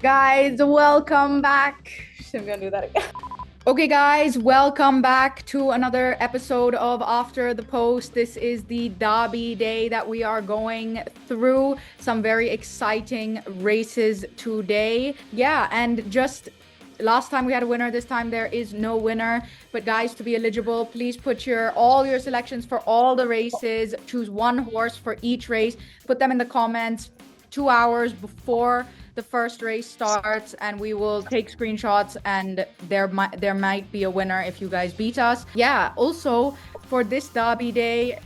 Guys, welcome back. I'm gonna do that again. Okay, guys, welcome back to another episode of After the Post. This is the Derby day that we are going through. Some very exciting races today. Yeah, and just last time we had a winner, this time there is no winner. But guys, to be eligible, please put all your selections for all the races. Choose one horse for each race. Put them in the comments 2 hours before the first race starts, and we will take screenshots, and there might be a winner if you guys beat us. Yeah, also for this Derby day,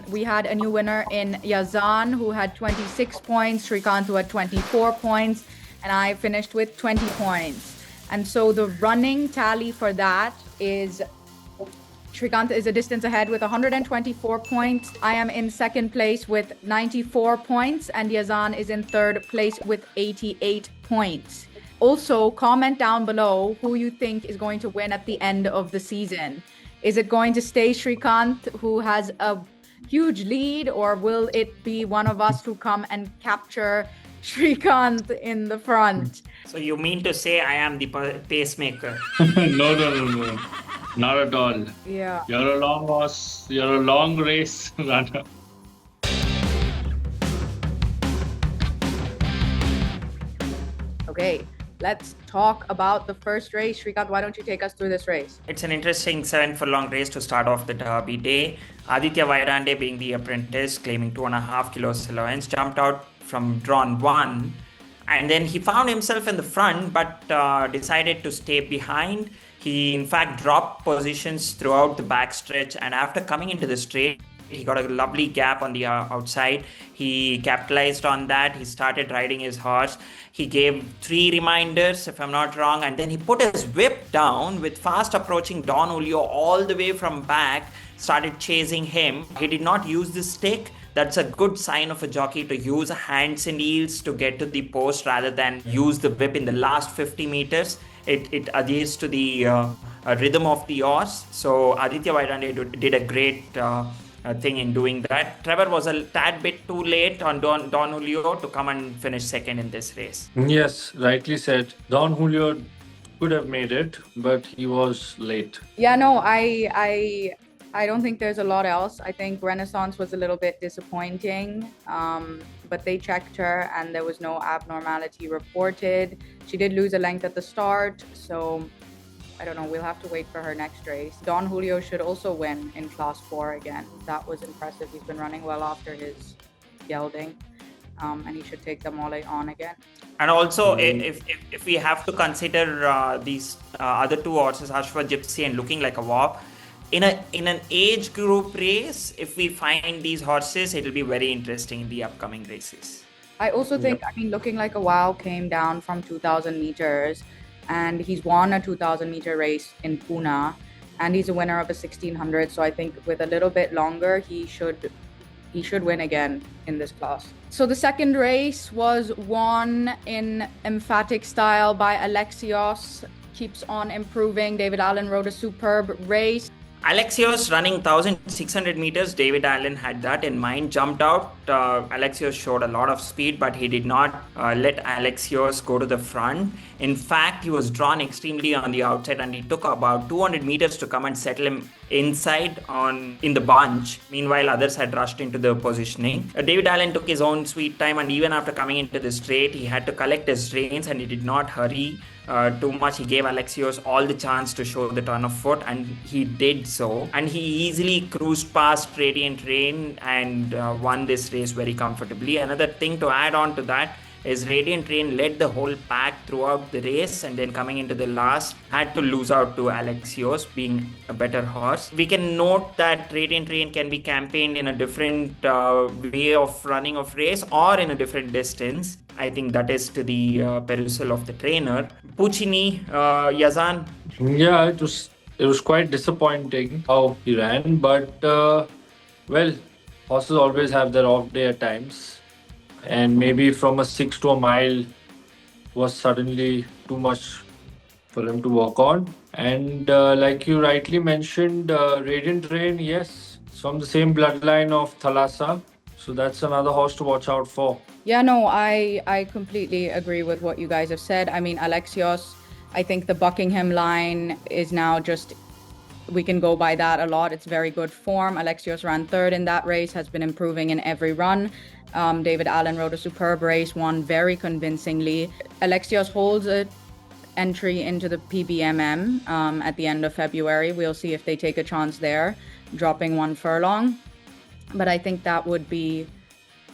we had a new winner in Yazan, who had 26 points, Sreekanth, who had 24 points, and I finished with 20 points. And so the running tally for that is Sreekanth is a distance ahead with 124 points. I am in second place with 94 points, and Yazan is in third place with 88 points. Also, comment down below who you think is going to win at the end of the season. Is it going to stay Sreekanth, who has a huge lead, or will it be one of us who come and capture Sreekanth in the front? So you mean to say I am the pacemaker? No. Not at all. Yeah. You're a long horse. You're a long race runner. Okay, let's talk about the first race. Sreekanth, why don't you take us through this race? It's an interesting 7 furlong race to start off the Derby day. Aditya Vairande, being the apprentice, claiming 2.5 kilos allowance, jumped out from drawn 1. And then he found himself in the front, but decided to stay behind. He, in fact, dropped positions throughout the backstretch. And after coming into the straight, he got a lovely gap on the outside. He capitalized on that. He started riding his horse. He gave 3 reminders, if I'm not wrong. And then he put his whip down with fast approaching Don Julio all the way from back, started chasing him. He did not use the stick. That's a good sign of a jockey to use hands and heels to get to the post rather than use the whip in the last 50 meters. It adheres to the rhythm of the horse. So Aditya Vairande did a great thing in doing that. Trevor was a tad bit too late on Don Julio to come and finish second in this race. Yes, rightly said. Don Julio could have made it, but he was late. Yeah, no, I don't think there's a lot else. I think Renaissance was a little bit disappointing, but they checked her and there was no abnormality reported. She did lose a length at the start, so I don't know. We'll have to wait for her next race. Don Julio should also win in Class 4 again. That was impressive. He's been running well after his gelding, and he should take them all on again. And also, if we have to consider these other 2 horses, Ashwa Gypsy and Looking Like a Warp, in an age group race, if we find these horses, it'll be very interesting in the upcoming races. I also think, Looking Like a Wow came down from 2,000 meters, and he's won a 2,000 meter race in Pune, and he's a winner of a 1,600. So I think with a little bit longer, he should win again in this class. So the second race was won in emphatic style by Alexios. Keeps on improving. David Allen rode a superb race. Alexios running 1,600 meters, David Allen had that in mind, jumped out. Alexios showed a lot of speed, but he did not let Alexios go to the front. In fact, he was drawn extremely on the outside, and he took about 200 meters to come and settle him inside in the bunch. Meanwhile, others had rushed into the positioning. David Allen took his own sweet time, and even after coming into the straight, he had to collect his reins, and he did not hurry too much. He gave Alexios all the chance to show the turn of foot, and he did so. And he easily cruised past Radiant Rain and won this race very comfortably. Another thing to add on to that is Radiant Rain led the whole pack throughout the race, and then coming into the last had to lose out to Alexios, being a better horse. We can note that Radiant Rain can be campaigned in a different way of running of race or in a different distance. I think that is to the perusal of the trainer. Puccini, Yazan. Yeah, it was quite disappointing how he ran, but well, horses always have their off day at times. And maybe from a 6 to a mile was suddenly too much for him to work on. And like you rightly mentioned, Radiant Rain, yes, it's from the same bloodline of Thalassa. So that's another horse to watch out for. Yeah, no, I completely agree with what you guys have said. I mean, Alexios, I think the Buckingham line is now just, we can go by that a lot. It's very good form. Alexios ran third in that race, has been improving in every run. David Allen rode a superb race, won very convincingly. Alexios holds a entry into the PBMM at the end of February. We'll see if they take a chance there, dropping 1 furlong. But I think that would be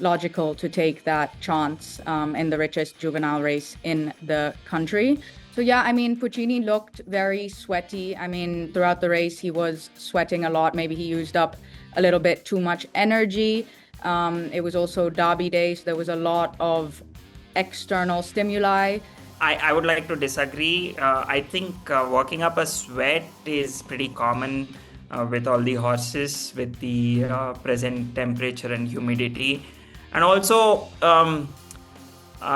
logical to take that chance in the richest juvenile race in the country. So yeah, I mean, Puccini looked very sweaty. I mean, throughout the race, he was sweating a lot. Maybe he used up a little bit too much energy. It was also Derby Day, so there was a lot of external stimuli. I would like to disagree. I think working up a sweat is pretty common with all the horses, with the present temperature and humidity. And also,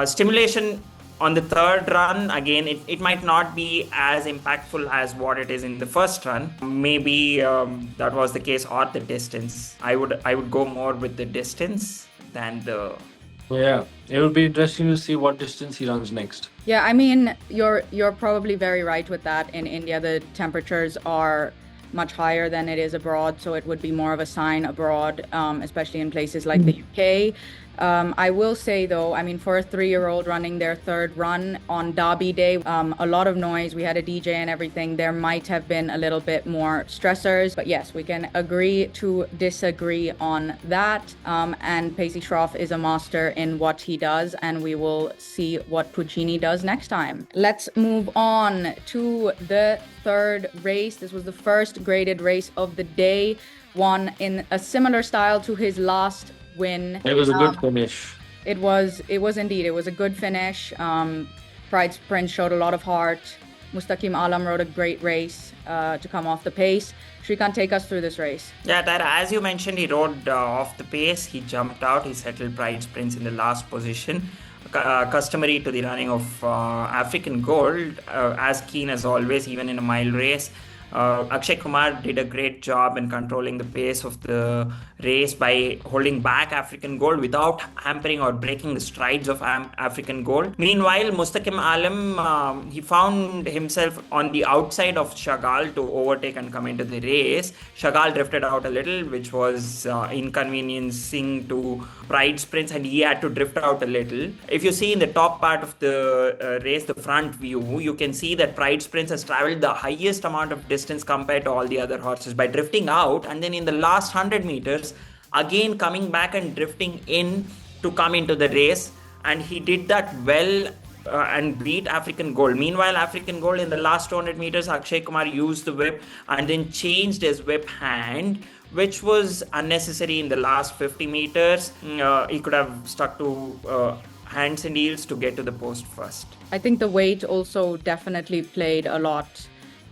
stimulation on the third run, again, it might not be as impactful as what it is in the first run. Maybe that was the case, or the distance. I would go more with the distance than the... Yeah, it will be interesting to see what distance he runs next. Yeah, I mean, you're probably very right with that. In India, the temperatures are much higher than it is abroad, so it would be more of a sign abroad, especially in places like the UK. I will say though, I mean, for a 3-year-old running their third run on Derby Day, a lot of noise, we had a DJ and everything, there might have been a little bit more stressors, but yes, we can agree to disagree on that. And Pacey Schroff is a master in what he does, and we will see what Puccini does next time. Let's move on to the third race. This was the first graded race of the day, won in a similar style to his last win. It was a good finish. It was indeed. It was a good finish. Pride's Prince showed a lot of heart. Mustaqim Alam rode a great race to come off the pace. Sreekanth, take us through this race. Yeah, Taira, as you mentioned, he rode off the pace. He jumped out. He settled Pride's Prince in the last position. Customary to the running of African Gold, as keen as always, even in a mile race. Akshay Kumar did a great job in controlling the pace of the race by holding back African Gold without hampering or breaking the strides of African Gold. Meanwhile, Mustaqim Alam, he found himself on the outside of Chagall to overtake and come into the race. Chagall drifted out a little, which was inconveniencing to Pride's Prince, and he had to drift out a little. If you see in the top part of the race, the front view, you can see that Pride's Prince has traveled the highest amount of distance compared to all the other horses by drifting out, and then in the last 100 meters, again coming back and drifting in to come into the race, and he did that well and beat African Gold. Meanwhile, African Gold in the last 200 meters, Akshay Kumar used the whip and then changed his whip hand, which was unnecessary in the last 50 meters. He could have stuck to hands and heels to get to the post first. I think the weight also definitely played a lot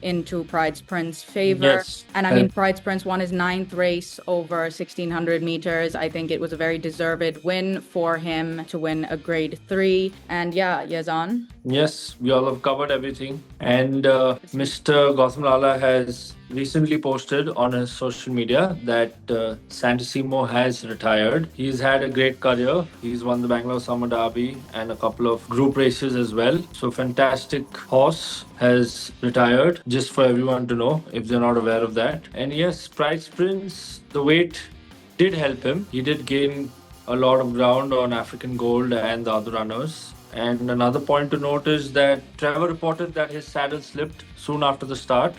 into Pride's Prince's favor. Yes. And I mean, Pride's Prince won his 9th race over 1600 meters. I think it was a very deserved win for him to win a grade 3. And yeah, Yazan. Yes, we all have covered everything. And Mr. Gautam Lala has recently posted on his social media that Santissimo has retired. He's had a great career. He's won the Bangalore Summer Derby and a couple of group races as well. So fantastic horse has retired, just for everyone to know if they're not aware of that. And yes, Pride's Prince, the weight did help him. He did gain a lot of ground on African Gold and the other runners. And another point to note is that Trevor reported that his saddle slipped soon after the start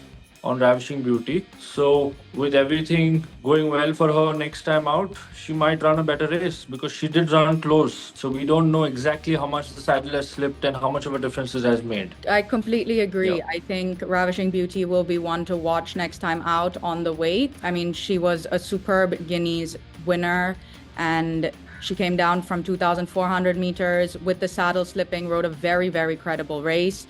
on Ravishing Beauty. So with everything going well for her next time out, she might run a better race because she did run close. So we don't know exactly how much the saddle has slipped and how much of a difference it has made. I completely agree. Yeah. I think Ravishing Beauty will be one to watch next time out on the weight. I mean, she was a superb Guineas winner, and she came down from 2,400 meters with the saddle slipping, rode a very, very credible race.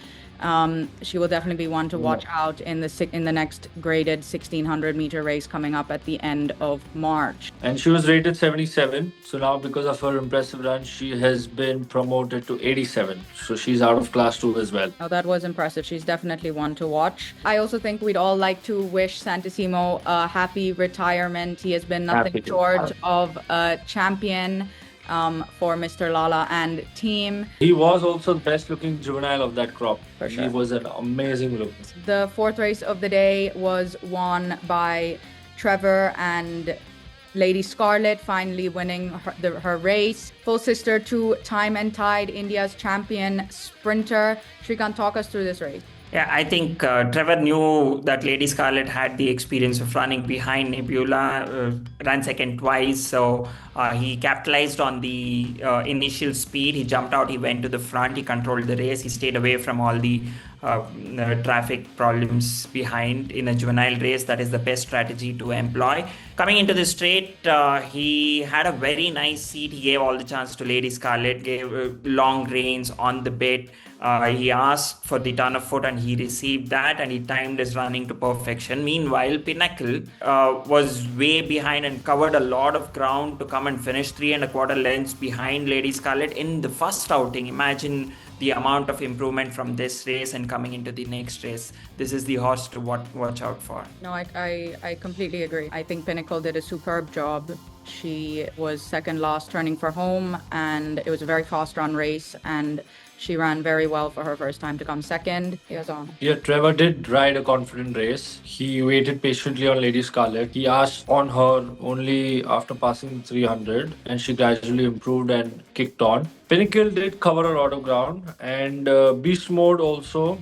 She will definitely be one to watch out in the next graded 1600-meter race coming up at the end of March. And she was rated 77. So now, because of her impressive run, she has been promoted to 87. So she's out of class 2 as well. Oh, that was impressive. She's definitely one to watch. I also think we'd all like to wish Santissimo a happy retirement. He has been nothing short of a champion for Mr. Lala and team. He was also the best looking juvenile of that crop. For sure. He was an amazing look. The fourth race of the day was won by Trevor and Lady Scarlett, finally winning her race. Full sister to Time and Tide, India's champion sprinter. Sreekanth, talk us through this race. Yeah, I think Trevor knew that Lady Scarlett had the experience of running behind Nebula, ran second twice, so he capitalized on the initial speed. He jumped out, he went to the front, he controlled the race, he stayed away from all the traffic problems behind in a juvenile race. That is the best strategy to employ. Coming into the straight, he had a very nice seat. He gave all the chance to Lady Scarlett, gave long reins on the bit. He asked for the turn of foot and he received that, and he timed his running to perfection. Meanwhile, Pinnacle was way behind and covered a lot of ground to come and finish 3.25 lengths behind Lady Scarlett in the first outing. Imagine the amount of improvement from this race and coming into the next race. This is the horse to watch out for. No, I completely agree. I think Pinnacle did a superb job. She was second last turning for home, and it was a very fast run race, and she ran very well for her first time to come second. Yazan. Yeah, Trevor did ride a confident race. He waited patiently on Lady Scarlett. He asked on her only after passing 300, and she gradually improved and kicked on. Pinnacle did cover a lot of ground, and Beast Mode also,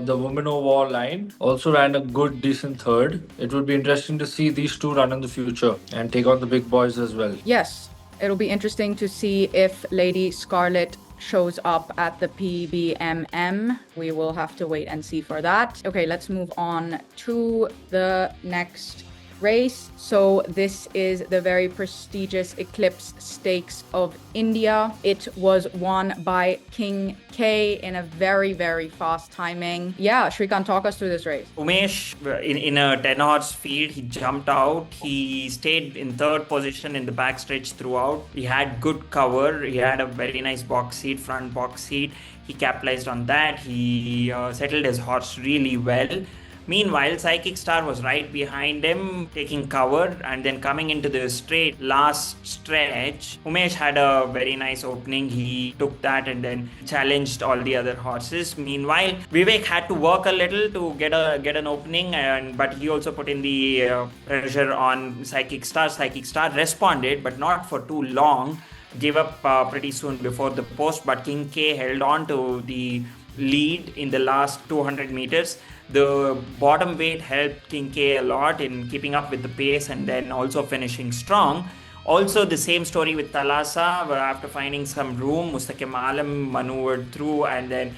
the Women of War line, also ran a good, decent third. It would be interesting to see these two run in the future and take on the big boys as well. Yes, it'll be interesting to see if Lady Scarlett shows up at the PBMM. We will have to wait and see for that. Okay, let's move on to the next race. So this is the very prestigious Eclipse Stakes of India. It was won by King K in a very, very fast timing. Yeah, Sreekanth, talk us through this race. Umesh, in a 10-horse field, he jumped out. He stayed in third position in the backstretch throughout. He had good cover. He had a very nice box seat, front box seat. He capitalized on that. He settled his horse really well. Meanwhile, Psychic Star was right behind him, taking cover, and then coming into the straight last stretch, Umesh had a very nice opening. He took that and then challenged all the other horses. Meanwhile, Vivek had to work a little to get an opening, but he also put in the pressure on Psychic Star. Psychic Star responded, but not for too long. Gave up pretty soon before the post, but King K held on to the lead in the last 200 meters. The bottom weight helped King K a lot in keeping up with the pace and then also finishing strong. Also, the same story with Thalassa, where after finding some room, Mustaqim Alam maneuvered through, and then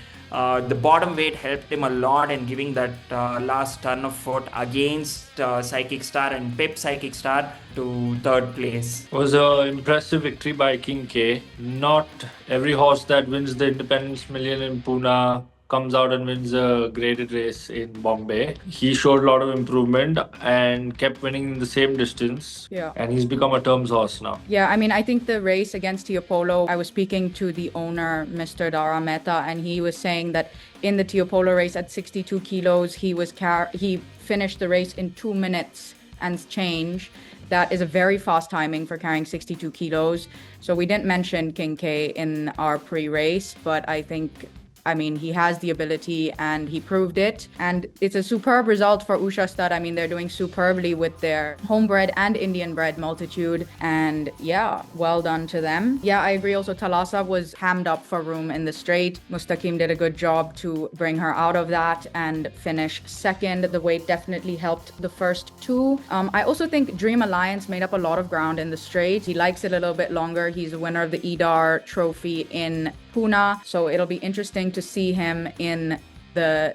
the bottom weight helped him a lot in giving that last turn of foot against Psychic Star and Pip Psychic Star to third place. It was an impressive victory by King K. Not every horse that wins the Independence Million in Pune comes out and wins a graded race in Bombay. He showed a lot of improvement and kept winning in the same distance. Yeah. And he's become a terms horse now. Yeah, I mean, I think the race against Teopolo, I was speaking to the owner, Mr. Dara Mehta, and he was saying that in the Teopolo race at 62 kilos, he finished the race in 2 minutes and change. That is a very fast timing for carrying 62 kilos. So we didn't mention King K in our pre-race, but I think he has the ability and he proved it. And it's a superb result for Usha Stud. I mean, they're doing superbly with their homebred and Indian bred multitude. And yeah, well done to them. Yeah, I agree. Also, Thalassa was hammed up for room in the straight. Mustaqim did a good job to bring her out of that and finish second. The weight definitely helped the first two. I also think Dream Alliance made up a lot of ground in the straight. He likes it a little bit longer. He's a winner of the Idar trophy in Pune. So it'll be interesting to see him in the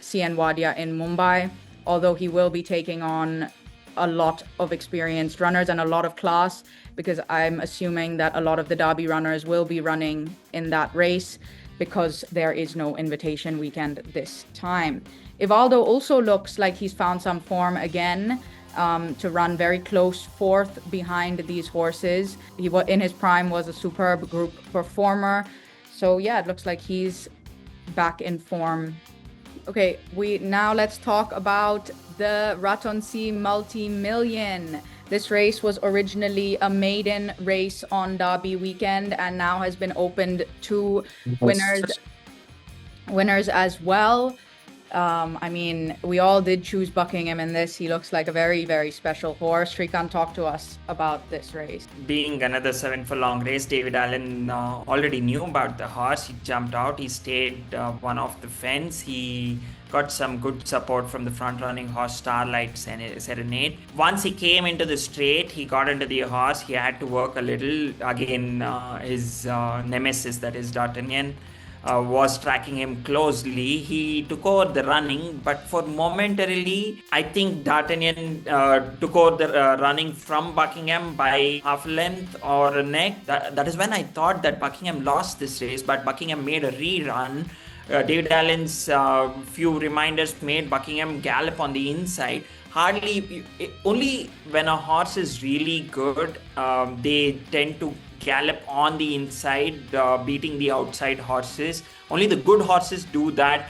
CN Wadia in Mumbai, although he will be taking on a lot of experienced runners and a lot of class, because I'm assuming that a lot of the Derby runners will be running in that race. because there is no invitation weekend this time. Ivaldo also looks like he's found some form again, to run very close fourth behind these horses. He in his prime was a superb group performer. So yeah, it looks like he's back in form. Okay, let's talk about the Ratonsi Multi-Million. This race was originally a maiden race on Derby weekend and now has been opened to winners as well. I mean, we all did choose Buckingham in this. He looks like a very, very special horse. Sreekanth, talk to us about this race. Being another 7 furlong race, David Allen already knew about the horse. He jumped out. He stayed one off the fence. He got some good support from the front running horse Starlight Serenade. Once he came into the straight, he got into the horse. He had to work a little. Again, his nemesis, that is D'Artagnan, was tracking him closely. He took over the running, but for momentarily, I think D'Artagnan took over the running from Buckingham by half a length or a neck. That is when I thought that Buckingham lost this race, but Buckingham made a rerun. David Allen's few reminders made Buckingham gallop on the inside. Only when a horse is really good, they tend to gallop on the inside, beating the outside horses. Only the good horses do that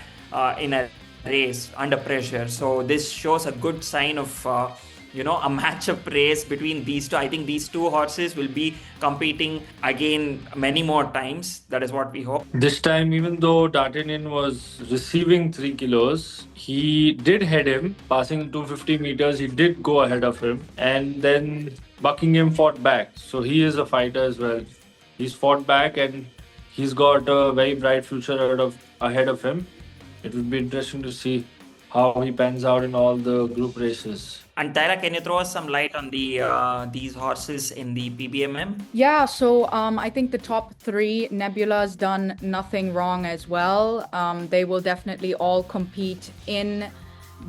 in a race under pressure. So this shows a good sign of a matchup race between these two. I think these two horses will be competing again many more times. That is what we hope. This time, even though D'Artagnan was receiving 3 kilos, he did head him, passing 250 meters. He did go ahead of him, and then Buckingham fought back. So he is a fighter as well. He's fought back and he's got a very bright future ahead of him. It will be interesting to see how he pans out in all the group races. And Taira, can you throw us some light on these horses in the PBMM? Yeah, so I think the top three, Nebula's done nothing wrong as well. They will definitely all compete in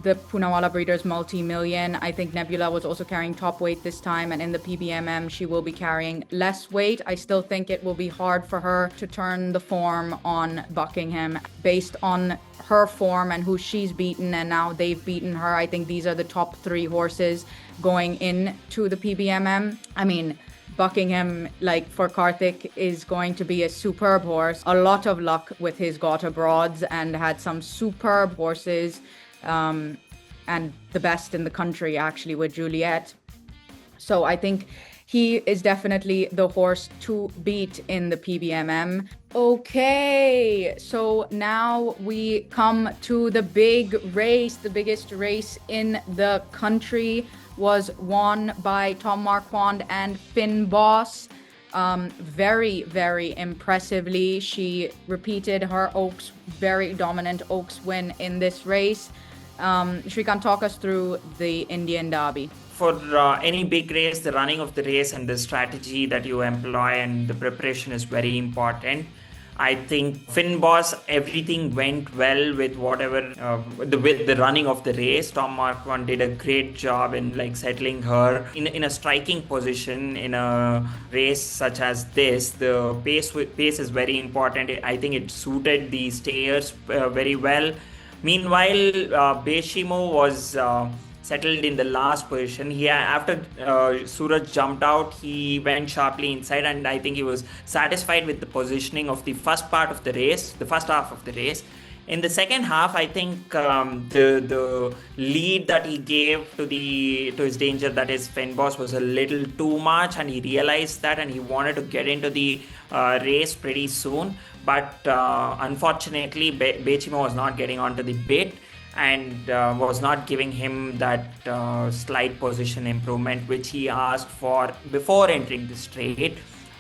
the Poonawalla Breeders Multi-Million. I think Nebula was also carrying top weight this time, and in the PBMM she will be carrying less weight. I still think it will be hard for her to turn the form on Buckingham based on her form and who she's beaten, and now they've beaten her. I think these are the top three horses going into the PBMM. I mean, Buckingham, like for Karthik, is going to be a superb horse. A lot of luck with his Gotha Broads and had some superb horses. And the best in the country actually with Juliet. So I think he is definitely the horse to beat in the PBMM. Okay, so now we come to the big race. The biggest race in the country was won by Tom Marquand and Finn Boss. Very, very impressively. She repeated her very dominant Oaks win in this race. Sreekanth, talk us through the Indian Derby. For any big race, the running of the race and the strategy that you employ and the preparation is very important. I think Finn Boss, everything went well with whatever with the running of the race. Tom Marquand did a great job in settling her in a striking position in a race such as this. The pace is very important. I think it suited the stayers very well. Meanwhile, Beshimo was settled in the last position. After Suraj jumped out, he went sharply inside, and I think he was satisfied with the positioning of the first part of the race, the first half of the race. In the second half, I think the lead that he gave to his danger, that is Finn Boss, was a little too much, and he realized that, and he wanted to get into the race pretty soon. But unfortunately, Bechimo was not getting onto the bit and was not giving him that slight position improvement which he asked for before entering the straight.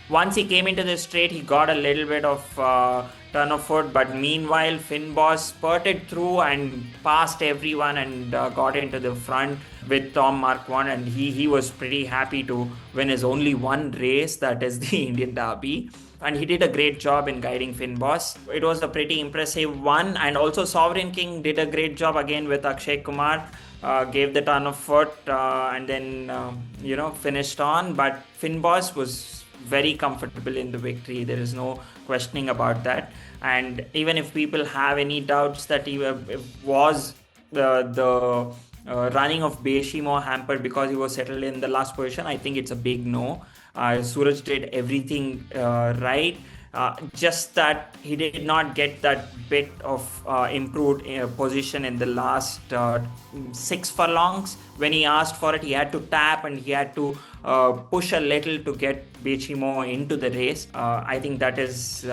Once he came into the straight, he got a little bit of turn of foot, but meanwhile Finn Boss spurted through and passed everyone and got into the front with Tom Marquand, and he was pretty happy to win his only one race, that is the Indian Derby. And he did a great job in guiding Finn Boss. It was a pretty impressive one. And also Sovereign King did a great job again with Akshay Kumar. Gave the turn of foot and then, finished on. But Finn Boss was very comfortable in the victory. There is no questioning about that. And even if people have any doubts that he was the running of Beishimo hampered because he was settled in the last position, I think it's a big no. Suraj did everything right. Just that he did not get that bit of improved position in the last 6 furlongs. When he asked for it, he had to tap and he had to push a little to get Bechimo into the race. I think that is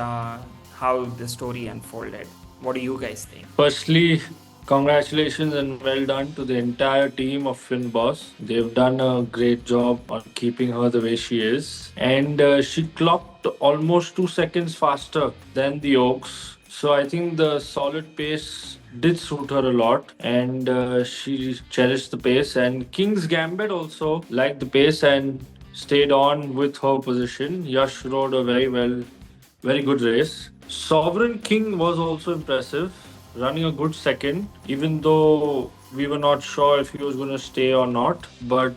how the story unfolded. What do you guys think? Firstly, congratulations and well done to the entire team of Finn Boss. They've done a great job on keeping her the way she is. And she clocked almost 2 seconds faster than the Oaks. So I think the solid pace did suit her a lot, and she cherished the pace. And King's Gambit also liked the pace and stayed on with her position. Yash rode a very good race. Sovereign King was also impressive, running a good second, even though we were not sure if he was going to stay or not. But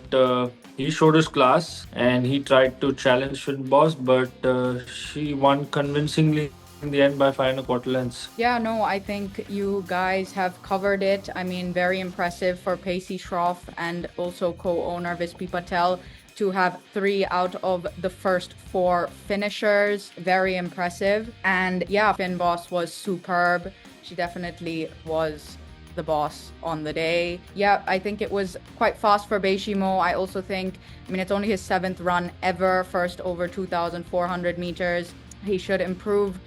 he showed his class and he tried to challenge Finn Boss, but she won convincingly in the end by 5 1/4 lengths. Yeah, no, I think you guys have covered it. I mean, very impressive for Pacey Shroff and also co-owner Vispi Patel to have 3 out of the first 4 finishers. Very impressive. And yeah, Finn Boss was superb. She definitely was the boss on the day. Yeah, I think it was quite fast for Beishimo. I also think, I mean, it's only his 7th run ever, first over 2,400 meters. He should improve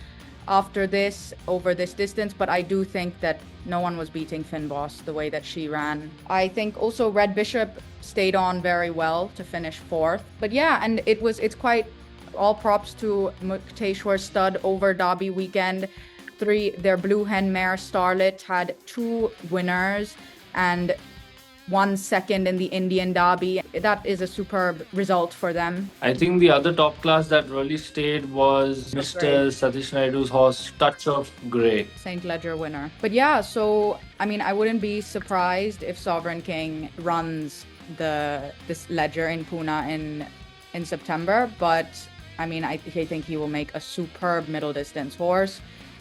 after this, over this distance, but I do think that no one was beating Finn Boss the way that she ran. I think also Red Bishop stayed on very well to finish 4th. But yeah, and it's quite all props to Mukteshwar Stud over Derby weekend. Their Blue Hen mare Starlet had 2 winners and 1 second in the Indian Derby. That is a superb result for them. I think the other top class that really stayed was Mr. Satish Naidu's horse, Touch of Grey. St. Ledger winner. But yeah, so I mean, I wouldn't be surprised if Sovereign King runs this Ledger in Pune in September. But I mean, I think he will make a superb middle distance horse,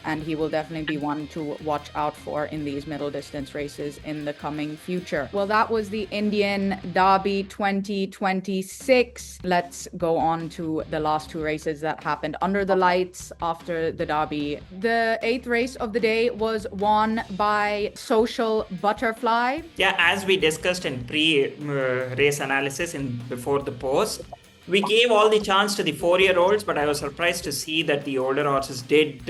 and he will definitely be one to watch out for in these middle distance races in the coming future. Well, that was the Indian Derby 2026. Let's go on to the last 2 races that happened under the lights after the Derby. The 8th race of the day was won by Social Butterfly. Yeah, as we discussed in pre-race analysis before the post, we gave all the chance to the 4-year-olds, but I was surprised to see that the older horses did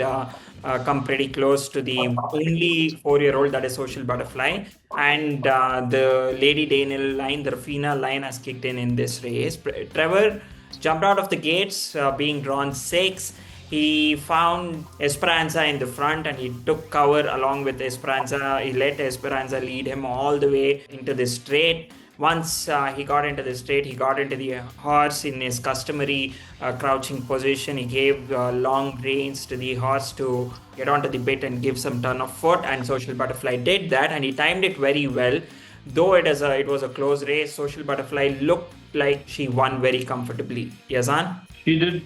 come pretty close to the only 4-year-old, that is Social Butterfly. And the Lady Daniel line, the Rafina line, has kicked in this race. Trevor jumped out of the gates being drawn 6. He found Esperanza in the front and he took cover along with Esperanza. He let Esperanza lead him all the way into the straight. Once he got into the straight, he got into the horse in his customary crouching position. He gave long reins to the horse to get onto the bit and give some turn of foot, and Social Butterfly did that, and he timed it very well. Though it was a close race, Social Butterfly looked like she won very comfortably. Yazan? He did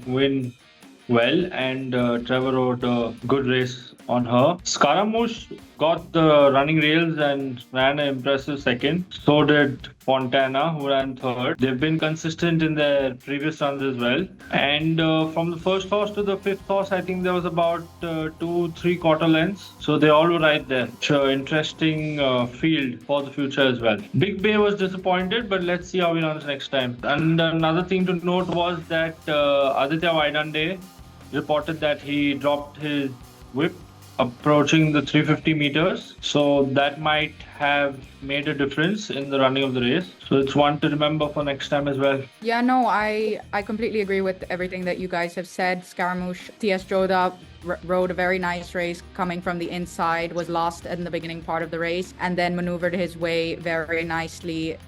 win well, and Trevor rode a good race on her. Scaramouche got the running rails and ran an impressive 2nd. So did Fontana, who ran 3rd. They've been consistent in their previous runs as well. And from the 1st horse to the 5th horse, I think there was about 2-3 quarter lengths. So they all were right there. Interesting field for the future as well. Big Bay was disappointed, but let's see how he runs next time. And another thing to note was that Aditya Vaidande reported that he dropped his whip approaching the 350 meters, so that might have made a difference in the running of the race. So it's one to remember for next time as well. Yeah, no, I completely agree with everything that you guys have said. Scaramouche, T.S. Joda rode a very nice race coming from the inside, was lost in the beginning part of the race, and then maneuvered his way very nicely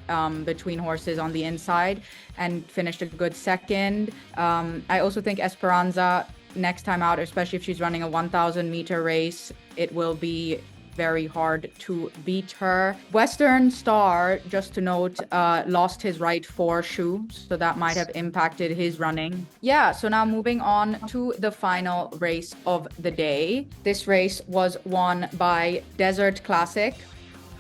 between horses on the inside and finished a good 2nd. I also think Esperanza next time out, especially if she's running a 1,000 meter race, it will be very hard to beat her. Western Star, just to note, lost his right foreshoe, so that might have impacted his running. Yeah, so now moving on to the final race of the day. This race was won by Desert Classic.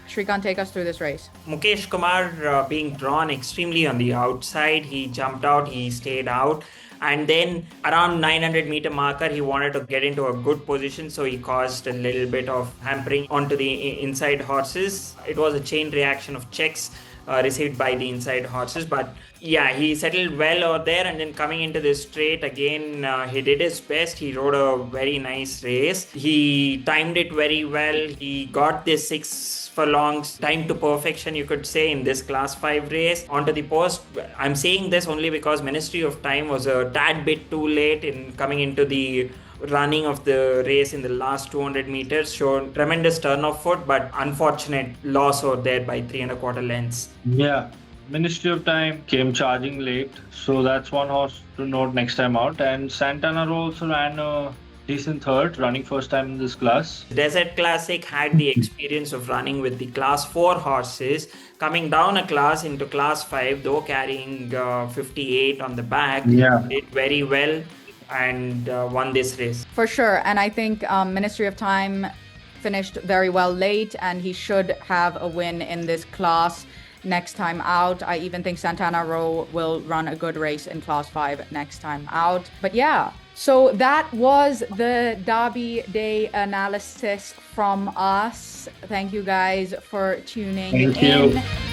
Sreekanth, take us through this race. Mukesh Kumar being drawn extremely on the outside. He jumped out, he stayed out. And then around 900-meter marker, he wanted to get into a good position. So he caused a little bit of hampering onto the inside horses. It was a chain reaction of checks received by the inside horses. But yeah, he settled well over there. And then coming into this straight again, he did his best. He rode a very nice race. He timed it very well. He got this 6 furlongs time to perfection, you could say, in this class 5 race onto the post. I'm saying this only because Ministry of Time was a tad bit too late in coming into the running of the race in the last 200 meters. Showed tremendous turn of foot, but unfortunate loss over there by 3¼ lengths. Yeah, Ministry of Time came charging late, so that's one horse to note next time out. And Santana also ran a decent third, running first time in this class. Desert Classic had the experience of running with the class 4 horses, coming down a class into class 5, though carrying 58 on the back. Yeah. Did very well and won this race. For sure. And I think Ministry of Time finished very well late, and he should have a win in this class next time out. I even think Santana Row will run a good race in class 5 next time out. But yeah, so that was the Derby Day analysis from us. Thank you guys for tuning in. Thank you.